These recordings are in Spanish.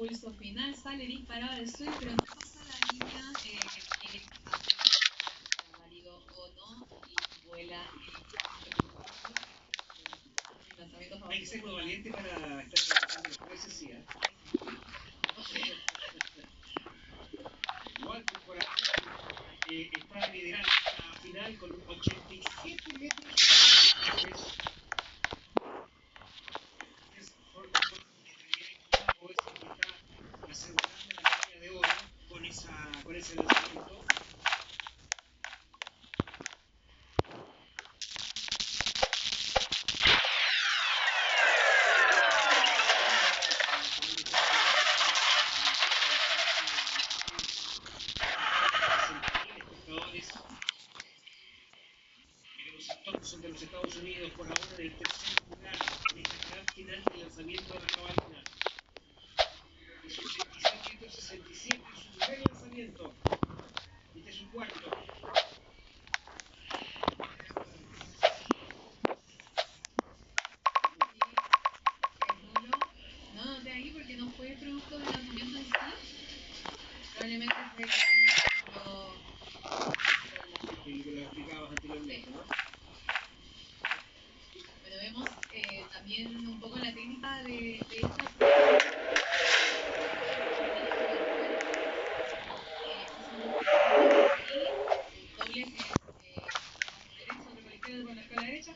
pulso final, sale disparada del suelo, pero no pasa la línea que tiene válido o no, y vuela el lanzamiento favorito. Hay que ser muy valiente para estar en los jueces, sí, ¿eh? Igual por ahora está liderando la final con 87 metros. Es Jorge Tobago es el que está asegurando la medalla de oro con ese lanzamiento. Thompson de los Estados Unidos por ahora en el tercer lugar en esta gran final del lanzamiento de la jabalina. Es 87-67, es su primer lanzamiento. Este es su cuarto. No, de ahí porque no fue producto del lanzamiento en sí. Probablemente fue Que lo explicabas anteriormente, ¿no? Bueno, vemos también un poco la técnica de esta doble que es derecha, otro con la izquierda, con la derecha,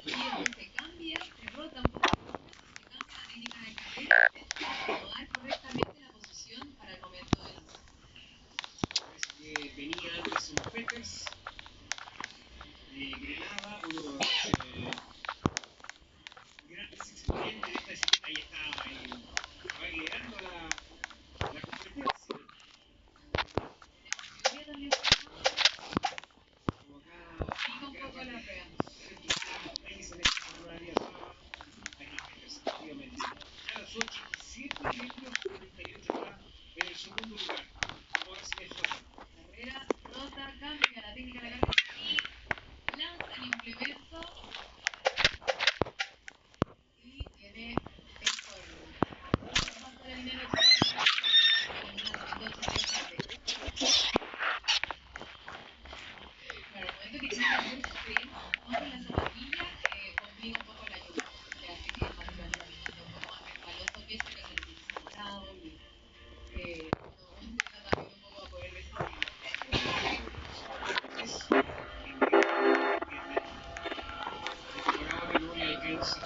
y después se cambia, se rota un poco, se cambia la técnica de carrera para acomodar correctamente la posición para el momento de lanzar. Parece que venía Anderson Peters de Grenada, uno de los grandes exponentes de esta disciplina. Ahí está, va liderando la competencia. También Como acá, un poco la prueba. ahí se le cerraría aquí Peters, efectivamente. A las 87 metros 48 está en el segundo lugar. Ahora sí es Jota. Carrera, rota, cambia la técnica de la carrera y lanza el implemento y tiene el corno. Pasa la línea de un lanzamiento claro, el momento que tiene que hacer freno con la zapatilla complica un poco la lluvia. Le hace que pase el lanzamiento un poco más resbaloso, que es lo que se utiliza morado y uno trata también un poco a poder decidir. Por ahora no le alcanza.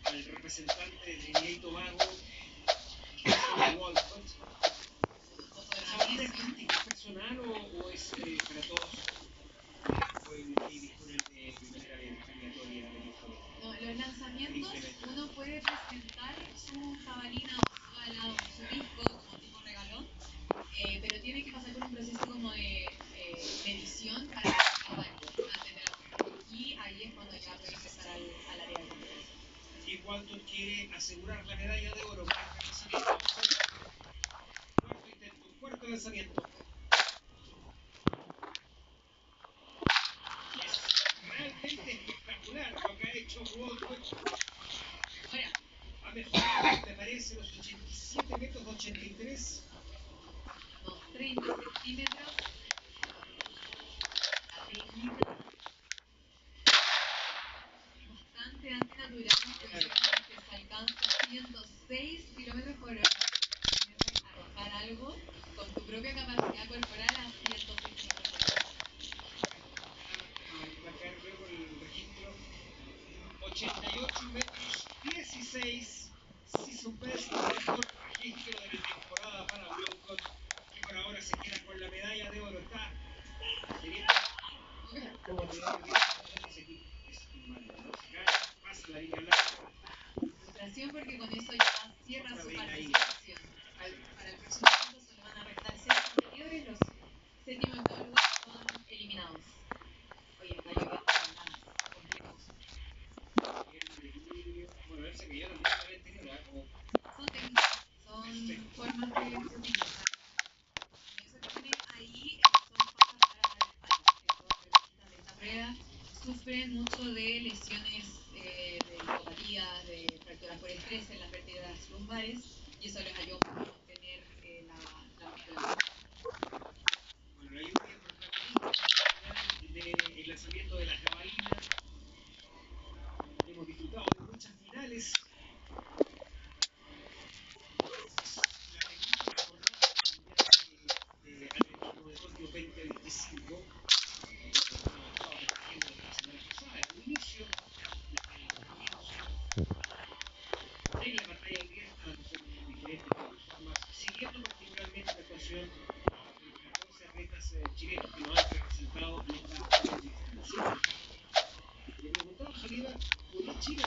Al representante de Trinidad y Tobago, Walcott. ¿Es personal o es para todos? ¿O el Davis con el de primera eliminatoria de la historia? No, los lanzamientos uno puede presentar su jabalina o su ala o su disco como tipo regalón, pero tiene que pasar por un proceso como de medición para que sea válido antes de la prueba. Y ahí es cuando ya puede empezar al área de competencia. Y Walton quiere asegurar la medalla de oro para el lanzamiento. Cuarto intento, cuarto lanzamiento. Es realmente espectacular lo que ha hecho Walton. Ahora, Ha mejorado, me parece, los 87 metros 83. unos 30 centímetros. La técnica bastante antinatural, porque se alcanza 106 kilómetros por hora. Arrojar algo con tu propia capacidad corporal a 106 kilómetros por hora. A marcar luego el registro. 88 metros 16. Season best, mejor registro de la temporada para Walcott, que por ahora se queda con la medalla de oro. Está teniendo como te digo, es inválido, ¿no? Se cae, pasa la línea blanca. Frustración porque con eso ya cierra su participación. Para el próximo punto solo van a restar 6 competidores, los 6 séptimo y octavo lugar son eliminados. Oye, está lloviendo con ganas, complejos. Bueno, él se cayó también la vez anterior, ¿eh? Son técnicas, son formas de utilizar. Eso que tienen ahí son cosas para la espalda. Estos deportistas de esta prueba sufren mucho de lesiones de lipopatías, de fracturas por estrés en las vértebras lumbares, y eso les ayuda a mantener la musculatura. Bueno, la lluvia protagoniza el lanzamiento de la jabalina. Hemos disfrutado de muchas finales. La penúltima jornada del atletismo de Tokio 2025. Estaba protegiendo la semana pasada, el inicio en la batalla abierta en diferentes plataformas, siguiendo particularmente la actuación de 14 atletas chilenos que nos han representado en esta distancia. Le preguntaba a Jalida, ¿podría Chile